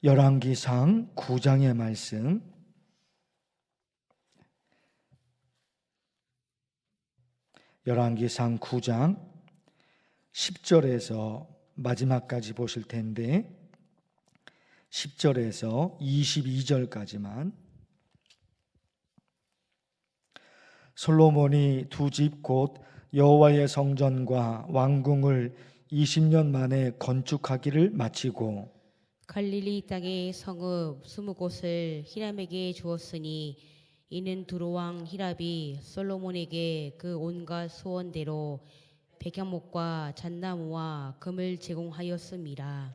열왕기상 9장의 말씀, 열왕기상 9장 10절에서 마지막까지 보실 텐데 10절에서 22절까지만. 솔로몬이 두 집 곧 여호와의 성전과 왕궁을 20년 만에 건축하기를 마치고 갈릴리 땅의 성읍 20곳을 히람에게 주었으니 이는 두로왕 히람이 솔로몬에게 그 온갖 소원대로 백향목과 잣나무와 금을 제공하였음이라.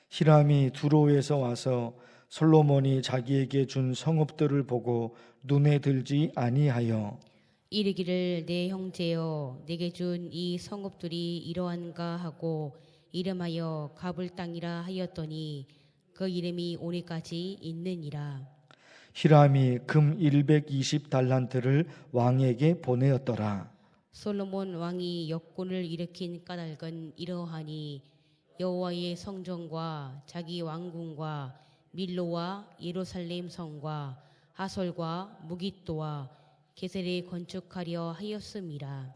히람이 두로에서 와서 솔로몬이 자기에게 준 성읍들을 보고 눈에 들지 아니하여 이르기를 내 형제여 내게 준 이 성읍들이 이러한가 하고 이름하여 가불 땅이라 하였더니 그 이름이 오늘까지 있느니라. 히람이 금 120달란트를 왕에게 보내었더라. 솔로몬 왕이 역군을 일으킨 까닭은 이러하니 여호와의 성전과 자기 왕궁과 밀로와 예루살렘 성과 하솔과 무깃도와 게셀을 건축하려 하였음이라.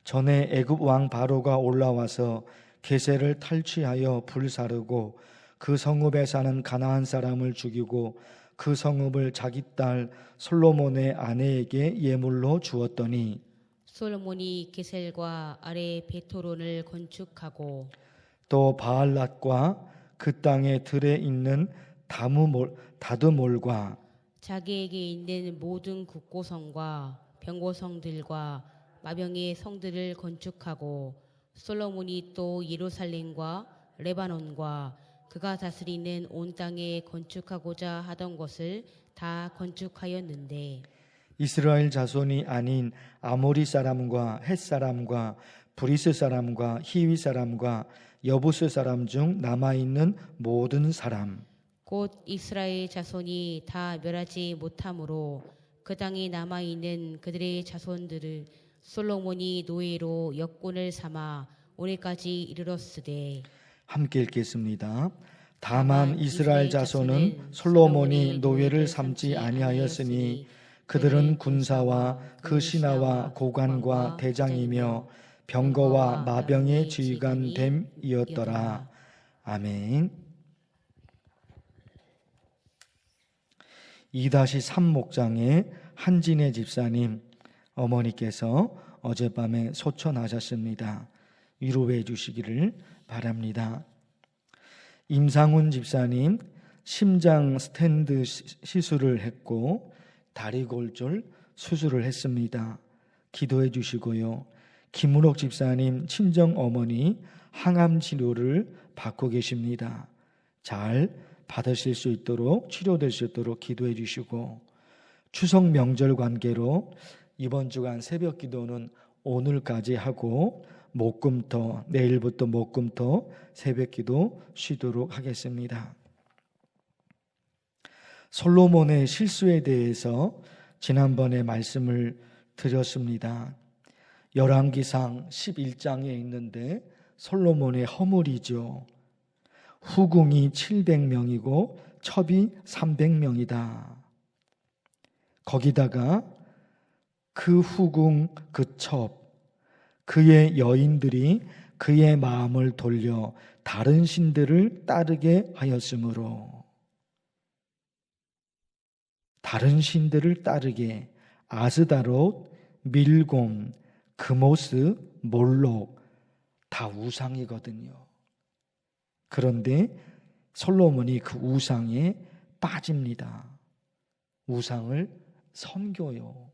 전에 애굽 왕 바로가 올라와서 게셀을 탈취하여 불사르고 그 성읍에 사는 가나안 사람을 죽이고 그 성읍을 자기 딸 솔로몬의 아내에게 예물로 주었더니 솔로몬이 게셀과 아래 베토론을 건축하고 또 바알랏과 그 땅의 들에 있는 다드몰과 자기에게 있는 모든 국고성과 병고성들과 마병의 성들을 건축하고 솔로몬이 또 예루살렘과 레바논과 그가 다스리는 온 땅에 건축하고자 하던 것을 다 건축하였는데 이스라엘 자손이 아닌 아모리 사람과 헷 사람과 브리스 사람과 히위 사람과 여부스 사람 중 남아있는 모든 사람 곧 이스라엘 자손이 다 멸하지 못하므로 그 땅에 남아있는 그들의 자손들을 솔로몬이 노예로 역군을 삼아 오늘까지 이르렀으되. 함께 읽겠습니다. 다만 이스라엘 자손은 솔로몬이 노예를 삼지 아니하였으니 그들은 군사와 그 신하와 고관과 대장이며 병거와 마병의 지휘관 됨이었더라. 아멘. 2-3 목장의 한진혜 집사님 어머니께서 어젯밤에 소천하셨습니다. 위로해 주시기를 바랍니다. 임상훈 집사님 심장 스탠드 시술을 했고 다리골절 수술을 했습니다. 기도해 주시고요. 김은옥 집사님 친정 어머니 항암 치료를 받고 계십니다. 잘 받으실 수 있도록 치료될 수 있도록 기도해 주시고 추석 명절 관계로 이번 주간 새벽 기도는 오늘까지 하고 목금토 내일부터 목금토 새벽 기도 쉬도록 하겠습니다. 솔로몬의 실수에 대해서 지난번에 말씀을 드렸습니다. 열왕기상 11장에 있는데 솔로몬의 허물이죠. 후궁이 700명이고 첩이 300명이다. 거기다가 그 후궁, 그 첩, 그의 여인들이 그의 마음을 돌려 다른 신들을 따르게 하였으므로 다른 신들을 따르게 아스다롯, 밀곰, 그모스, 몰록 다 우상이거든요. 그런데 솔로몬이 그 우상에 빠집니다. 우상을 섬겨요.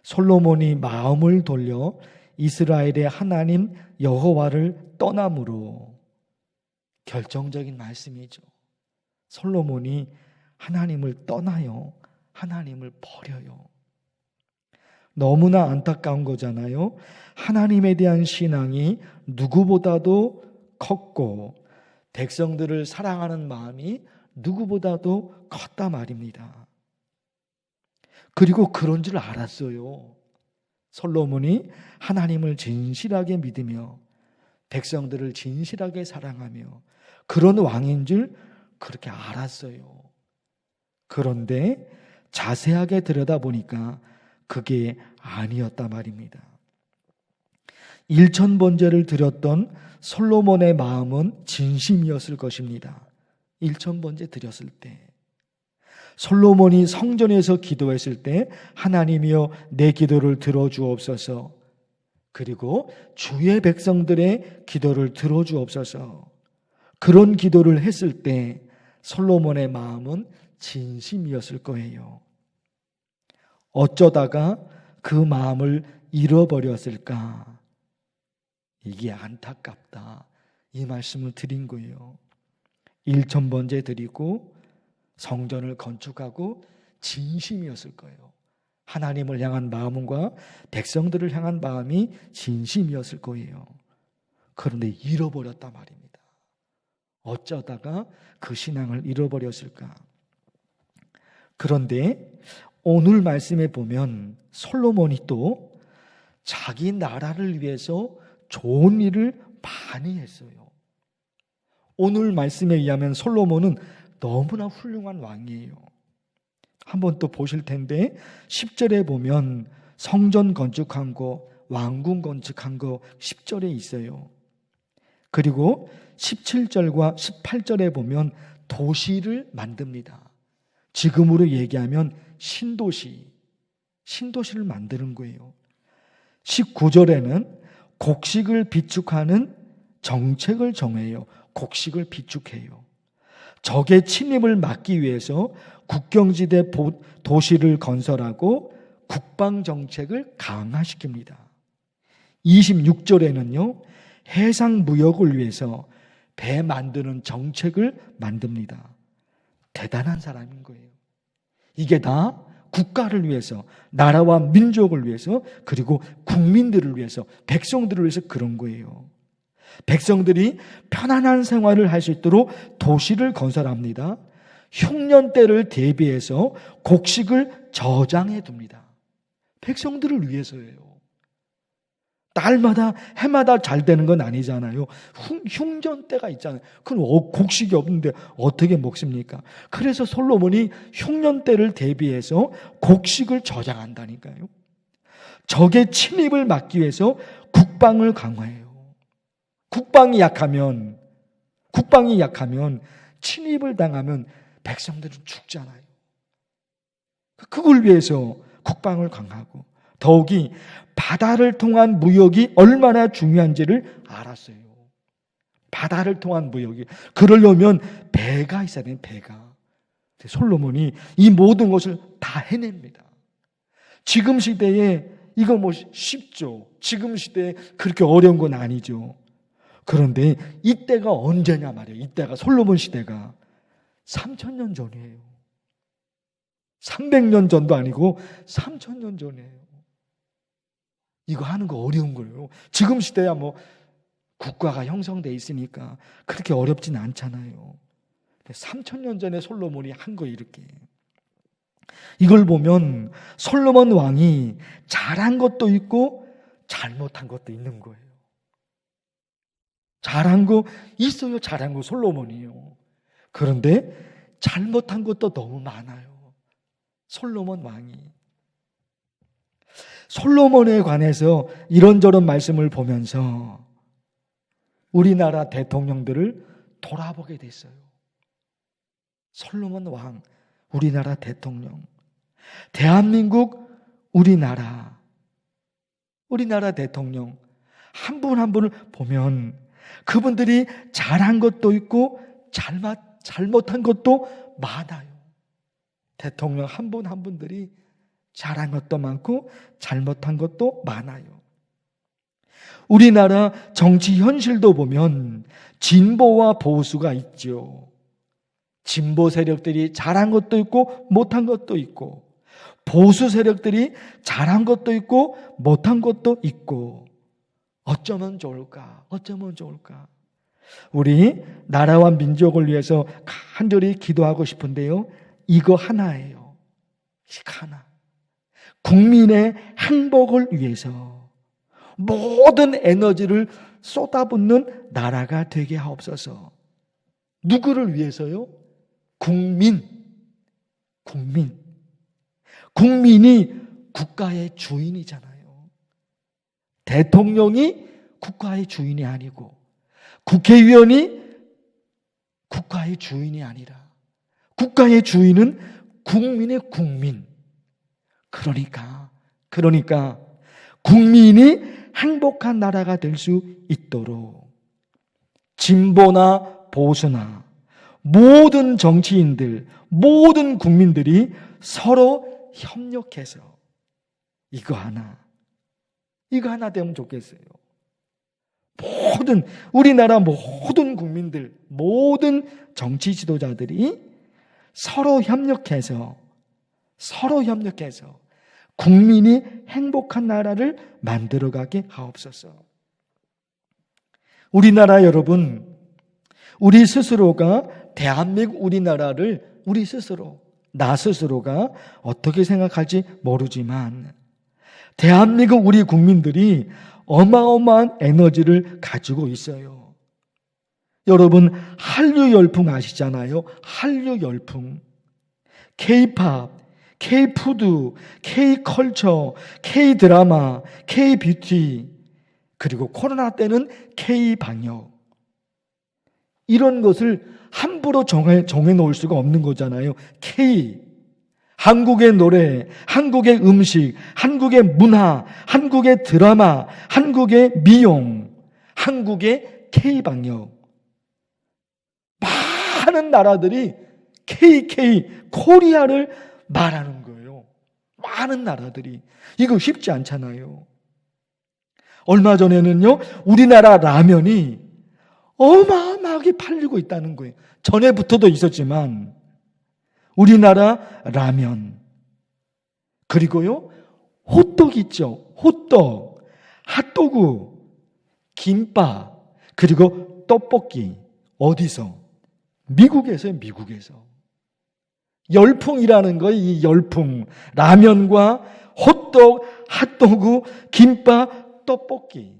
솔로몬이 마음을 돌려 이스라엘의 하나님 여호와를 떠남으로 결정적인 말씀이죠. 솔로몬이 하나님을 떠나요. 하나님을 버려요. 너무나 안타까운 거잖아요. 하나님에 대한 신앙이 누구보다도 컸고 백성들을 사랑하는 마음이 누구보다도 컸다 말입니다. 그리고 그런 줄 알았어요. 솔로몬이 하나님을 진실하게 믿으며 백성들을 진실하게 사랑하며 그런 왕인 줄 그렇게 알았어요. 그런데 자세하게 들여다보니까 그게 아니었단 말입니다. 1000번제를 드렸던 솔로몬의 마음은 진심이었을 것입니다. 1000번제 드렸을 때, 솔로몬이 성전에서 기도했을 때 하나님이여 내 기도를 들어주옵소서, 그리고 주의 백성들의 기도를 들어주옵소서, 그런 기도를 했을 때 솔로몬의 마음은 진심이었을 거예요. 어쩌다가 그 마음을 잃어버렸을까? 이게 안타깝다, 이 말씀을 드린 거예요. 1000번제 드리고 성전을 건축하고 진심이었을 거예요. 하나님을 향한 마음과 백성들을 향한 마음이 진심이었을 거예요. 그런데 잃어버렸단 말입니다. 어쩌다가 그 신앙을 잃어버렸을까? 그런데 오늘 말씀에 보면 솔로몬이 또 자기 나라를 위해서 좋은 일을 많이 했어요. 오늘 말씀에 의하면 솔로몬은 너무나 훌륭한 왕이에요. 한번 또 보실 텐데 10절에 보면 성전 건축한 거, 왕궁 건축한 거 10절에 있어요. 그리고 17절과 18절에 보면 도시를 만듭니다. 지금으로 얘기하면 신도시를 만드는 거예요. 19절에는 곡식을 비축하는 정책을 정해요. 곡식을 비축해요. 적의 침입을 막기 위해서 국경지대 도시를 건설하고 국방정책을 강화시킵니다. 26절에는요, 해상무역을 위해서 배 만드는 정책을 만듭니다. 대단한 사람인 거예요. 이게 다 국가를 위해서, 나라와 민족을 위해서, 그리고 국민들을 위해서, 백성들을 위해서 그런 거예요. 백성들이 편안한 생활을 할 수 있도록 도시를 건설합니다. 흉년 때를 대비해서 곡식을 저장해 둡니다. 백성들을 위해서예요. 날마다 해마다 잘 되는 건 아니잖아요. 흉년 때가 있잖아요. 그럼 곡식이 없는데 어떻게 먹습니까? 그래서 솔로몬이 흉년 때를 대비해서 곡식을 저장한다니까요. 적의 침입을 막기 위해서 국방을 강화해요. 국방이 약하면 침입을 당하면 백성들은 죽잖아요. 그걸 위해서 국방을 강화하고, 더욱이 바다를 통한 무역이 얼마나 중요한지를 알았어요. 바다를 통한 무역이, 그러려면 배가 있어야 돼요. 배가. 솔로몬이 이 모든 것을 다 해냅니다. 지금 시대에 이거 뭐 쉽죠. 지금 시대에 그렇게 어려운 건 아니죠. 그런데 이때가 언제냐 말이에요. 이때가 솔로몬 시대가 3000년 전이에요. 300년 전도 아니고 3000년 전이에요. 이거 하는 거 어려운 거예요. 지금 시대야 뭐 국가가 형성돼 있으니까 그렇게 어렵진 않잖아요. 3000년 전에 솔로몬이 한 거 이렇게. 이걸 보면 솔로몬 왕이 잘한 것도 있고 잘못한 것도 있는 거예요. 잘한 거 있어요. 잘한 거 솔로몬이요. 그런데 잘못한 것도 너무 많아요. 솔로몬 왕이. 솔로몬에 관해서 이런저런 말씀을 보면서 우리나라 대통령들을 돌아보게 됐어요. 솔로몬 왕, 우리나라 대통령, 대한민국 우리나라 대통령 한 분 한 분을 보면 그분들이 잘한 것도 있고 잘못한 것도 많아요. 대통령 한 분 한 분들이 잘한 것도 많고 잘못한 것도 많아요. 우리나라 정치 현실도 보면 진보와 보수가 있죠. 진보 세력들이 잘한 것도 있고 못한 것도 있고, 보수 세력들이 잘한 것도 있고 못한 것도 있고, 어쩌면 좋을까? 우리 나라와 민족을 위해서 간절히 기도하고 싶은데요, 이거 하나예요. 이거 하나. 국민의 행복을 위해서 모든 에너지를 쏟아붓는 나라가 되게 하옵소서. 누구를 위해서요? 국민이 국가의 주인이잖아요. 대통령이 국가의 주인이 아니고 국회의원이 국가의 주인이 아니라 국가의 주인은 국민의 국민. 그러니까 국민이 행복한 나라가 될 수 있도록 진보나 보수나 모든 정치인들, 모든 국민들이 서로 협력해서 이거 하나 되면 좋겠어요. 우리나라 모든 국민들, 모든 정치 지도자들이 서로 협력해서 국민이 행복한 나라를 만들어가게 하옵소서. 우리나라 여러분, 우리 스스로가 대한민국 우리나라를 나 스스로가 어떻게 생각할지 모르지만 대한민국 우리 국민들이 어마어마한 에너지를 가지고 있어요. 여러분, 한류 열풍 아시잖아요? 한류 열풍. K-팝, K-푸드, K-컬처, K-드라마, K-뷰티, 그리고 코로나 때는 K-방역. 이런 것을 함부로 정해 놓을 수가 없는 거잖아요. K. 한국의 노래, 한국의 음식, 한국의 문화, 한국의 드라마, 한국의 미용, 한국의 K-방역. 많은 나라들이 코리아를 말하는 거예요. 많은 나라들이. 이거 쉽지 않잖아요. 얼마 전에는요, 우리나라 라면이 어마어마하게 팔리고 있다는 거예요. 전에부터도 있었지만 우리나라 라면, 그리고요 호떡 있죠. 호떡, 핫도그, 김밥, 그리고 떡볶이. 어디서? 미국에서요. 미국에서. 열풍이라는 거예요. 이 열풍. 라면과 호떡, 핫도그, 김밥, 떡볶이.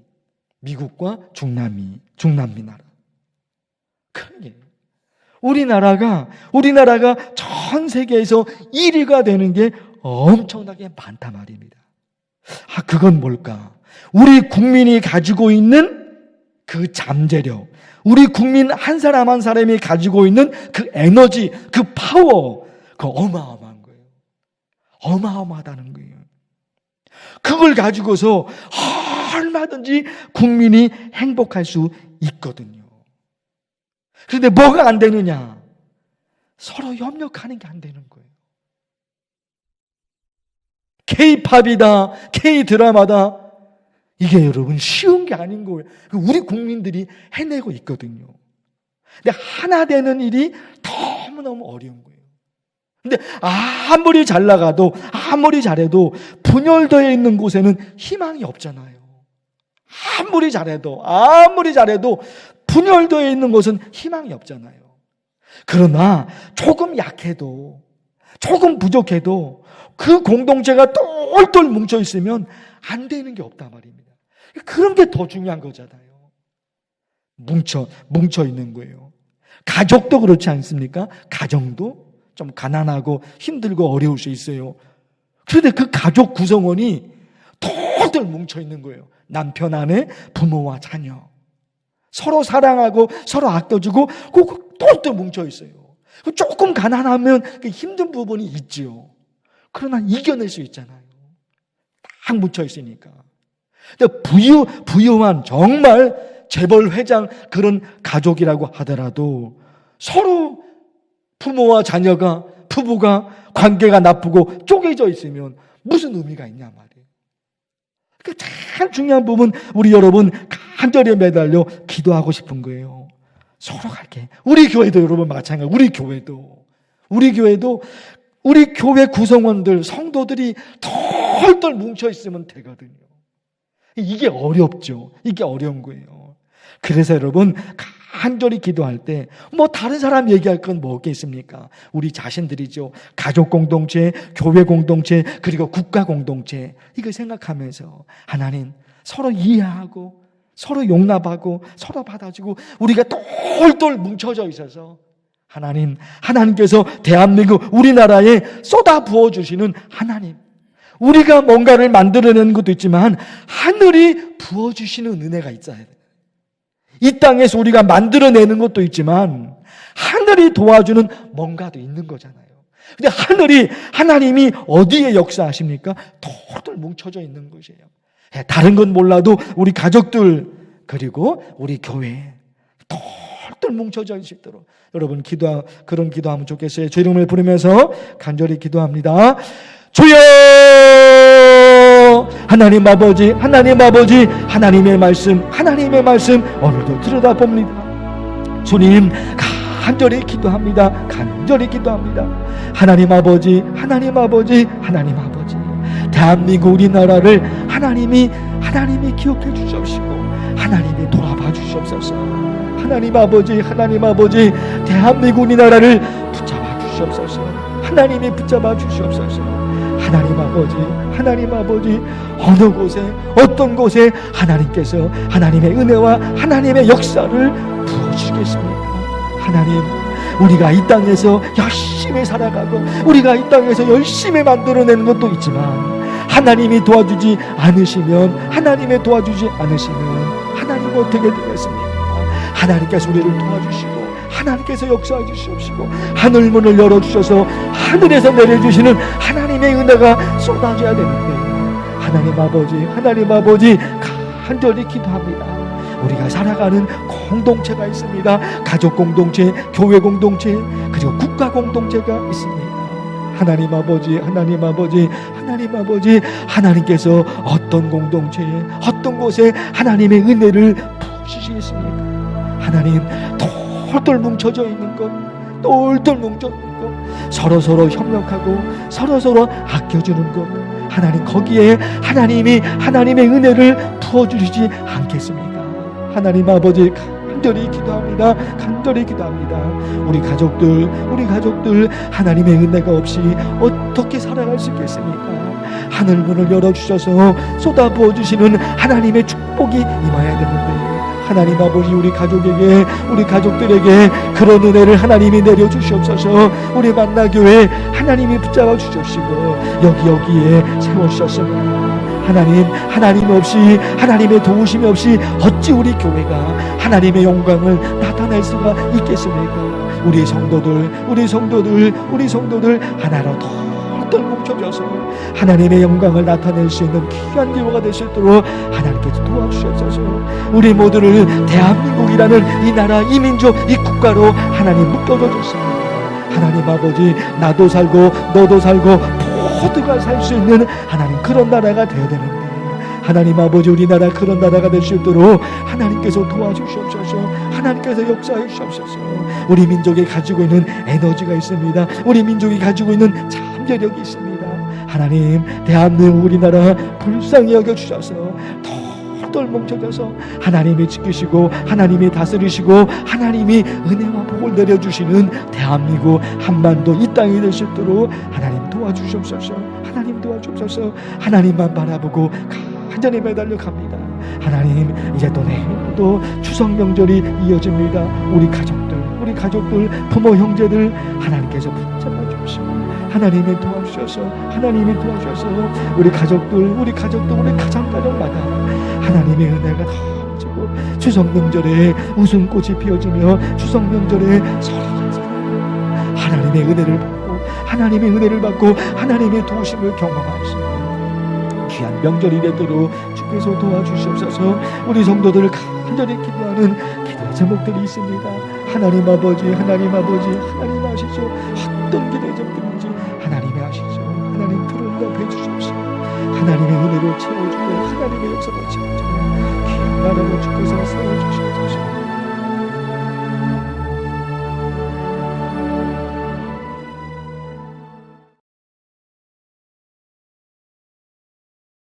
미국과 중남미 나라. 그게 우리나라가 전 세계에서 1위가 되는 게 엄청나게 많단 말입니다. 그건 뭘까? 우리 국민이 가지고 있는 그 잠재력, 우리 국민 한 사람 한 사람이 가지고 있는 그 에너지, 그 파워, 그 어마어마한 거예요. 어마어마하다는 거예요. 그걸 가지고서 얼마든지 국민이 행복할 수 있거든요. 그런데 뭐가 안 되느냐? 서로 협력하는 게 안 되는 거예요. K-팝이다, K-드라마다. 이게 여러분 쉬운 게 아닌 거예요. 우리 국민들이 해내고 있거든요. 근데 하나 되는 일이 너무너무 어려운 거예요. 근데 아무리 잘 나가도, 아무리 잘해도 분열되어 있는 곳에는 희망이 없잖아요. 아무리 잘해도 분열되어 있는 곳은 희망이 없잖아요. 그러나 조금 약해도, 조금 부족해도 그 공동체가 똘똘 뭉쳐 있으면 안 되는 게 없단 말입니다. 그런 게 더 중요한 거잖아요. 뭉쳐 있는 거예요. 가족도 그렇지 않습니까? 가정도 좀 가난하고 힘들고 어려울 수 있어요. 그런데 그 가족 구성원이 똘똘 뭉쳐 있는 거예요. 남편, 아내, 부모와 자녀. 서로 사랑하고 서로 아껴주고 똘똘 뭉쳐 있어요. 조금 가난하면 힘든 부분이 있지요. 그러나 이겨낼 수 있잖아요. 딱 뭉쳐 있으니까. 근데 부유한 정말 재벌 회장 그런 가족이라고 하더라도 서로 부모와 자녀가, 부부가 관계가 나쁘고 쪼개져 있으면 무슨 의미가 있냐 말이에요. 그러니까 참 중요한 부분, 우리 여러분 간절히 매달려 기도하고 싶은 거예요. 서로 갈게. 우리 교회도 여러분 마찬가지. 우리 교회도 우리 교회 구성원들, 성도들이 털털 뭉쳐 있으면 되거든요. 이게 어렵죠. 이게 어려운 거예요. 그래서 여러분 간절히 기도할 때 다른 사람 얘기할 건 뭐겠습니까? 우리 자신들이죠. 가족 공동체, 교회 공동체, 그리고 국가 공동체. 이걸 생각하면서 하나님 서로 이해하고 서로 용납하고 서로 받아주고 우리가 똘똘 뭉쳐져 있어서 하나님께서 대한민국 우리나라에 쏟아 부어주시는 하나님, 우리가 뭔가를 만들어내는 것도 있지만 하늘이 부어주시는 은혜가 있어야 돼요. 이 땅에서 우리가 만들어내는 것도 있지만 하늘이 도와주는 뭔가도 있는 거잖아요. 근데 하나님이 어디에 역사하십니까? 똘똘 뭉쳐져 있는 것이에요. 다른 건 몰라도 우리 가족들 그리고 우리 교회 똘똘 뭉쳐져 있도록 여러분 그런 기도하면 좋겠어요. 주 이름을 부르면서 간절히 기도합니다. 주여, 하나님 아버지, 하나님의 말씀 오늘도 들여다봅니다. 주님, 간절히 기도합니다. 하나님 아버지, 대한민국 우리나라를 하나님이 기억해 주시옵시고 하나님이 돌아봐 주시옵소서. 하나님 아버지, 대한민국 우리나라를 붙잡아 주시옵소서. 하나님이 붙잡아 주시옵소서. 하나님 아버지, 어느 곳에 어떤 곳에 하나님께서 하나님의 은혜와 하나님의 역사를 부어주시겠습니까? 하나님, 우리가 이 땅에서 열심히 살아가고 우리가 이 땅에서 열심히 만들어내는 것도 있지만 하나님이 도와주지 않으시면 하나님 어떻게 되겠습니까? 하나님께서 우리를 도와주시고 하나님께서 역사해 주시옵시고 하늘문을 열어주셔서 하늘에서 내려주시는 하나님의 은혜가 쏟아져야 되는데 하나님 아버지 간절히 기도합니다. 우리가 살아가는 공동체가 있습니다. 가족 공동체, 교회 공동체, 그리고 국가 공동체가 있습니다. 하나님 아버지, 하나님께서 어떤 공동체에 어떤 곳에 하나님의 은혜를 부으시겠습니까? 하나님, 똘똘 뭉쳐져 있는 것, 서로 협력하고 서로 아껴주는 것, 하나님, 거기에 하나님의 은혜를 부어주시지 않겠습니까? 하나님 아버지, 간절히 기도합니다. 우리 가족들 하나님의 은혜가 없이 어떻게 살아갈 수 있겠습니까? 하늘문을 열어주셔서 쏟아부어 주시는 하나님의 축복이 임해야 되는데 하나님 아버지, 우리 가족들에게 그런 은혜를 하나님이 내려주시옵소서. 우리 만나교회 하나님이 붙잡아 주십시고 여기에 세워주셨습니다. 하나님 없이, 하나님의 도우심이 없이 어찌 우리 교회가 하나님의 영광을 나타낼 수가 있겠습니까? 우리 성도들 하나로 똘똘 뭉쳐져서 하나님의 영광을 나타낼 수 있는 귀한 기호가 될 수 있도록 하나님께서 도와주셔서 우리 모두를 대한민국이라는 이 나라, 이 민족, 이 국가로 하나님 묶어줘 주십니다. 하나님 아버지, 나도 살고 너도 살고 모두가 살 수 있는 하나님 그런 나라가 되어야 되는데 하나님 아버지, 우리나라 그런 나라가 될 수 있도록 하나님께서 도와주시옵소서. 하나님께서 역사해 주시옵소서. 우리 민족이 가지고 있는 에너지가 있습니다. 우리 민족이 가지고 있는 잠재력이 있습니다. 하나님, 대한민국 우리나라 불쌍히 여겨주셔서 똘똘 뭉쳐져서 하나님이 지키시고 하나님이 다스리시고 하나님이 은혜와 복을 내려주시는 대한민국 한반도 이 땅이 될 수 있도록 하나님 도와주시옵소서. 하나님만 바라보고 간절히 매달려 갑니다. 하나님, 이제 또 내일도 추석 명절이 이어집니다. 우리 가족들, 부모 형제들 하나님께서 붙잡아 주시고 하나님이 도와주셔서 우리 가정마다 하나님의 은혜가 넘치고 추석 명절에 웃음꽃이 피어지며 추석 명절에 서로 하나님의 은혜를 받고 하나님의 도우심을 경험할 수 있는 귀한 명절이 되도록 주께서 도와주시옵소서. 우리 성도들을 간절히 기도하는 기도의 제목들이 있습니다. 하나님 아버지 아시죠? 어떤 기도의 제목들인지 하나님이 아시죠? 하나님 들어답해 주십시오. 하나님의 은혜로 채워주고 하나님의 역사로 채워주고 귀한 나라로 주께서 세워주시옵소서.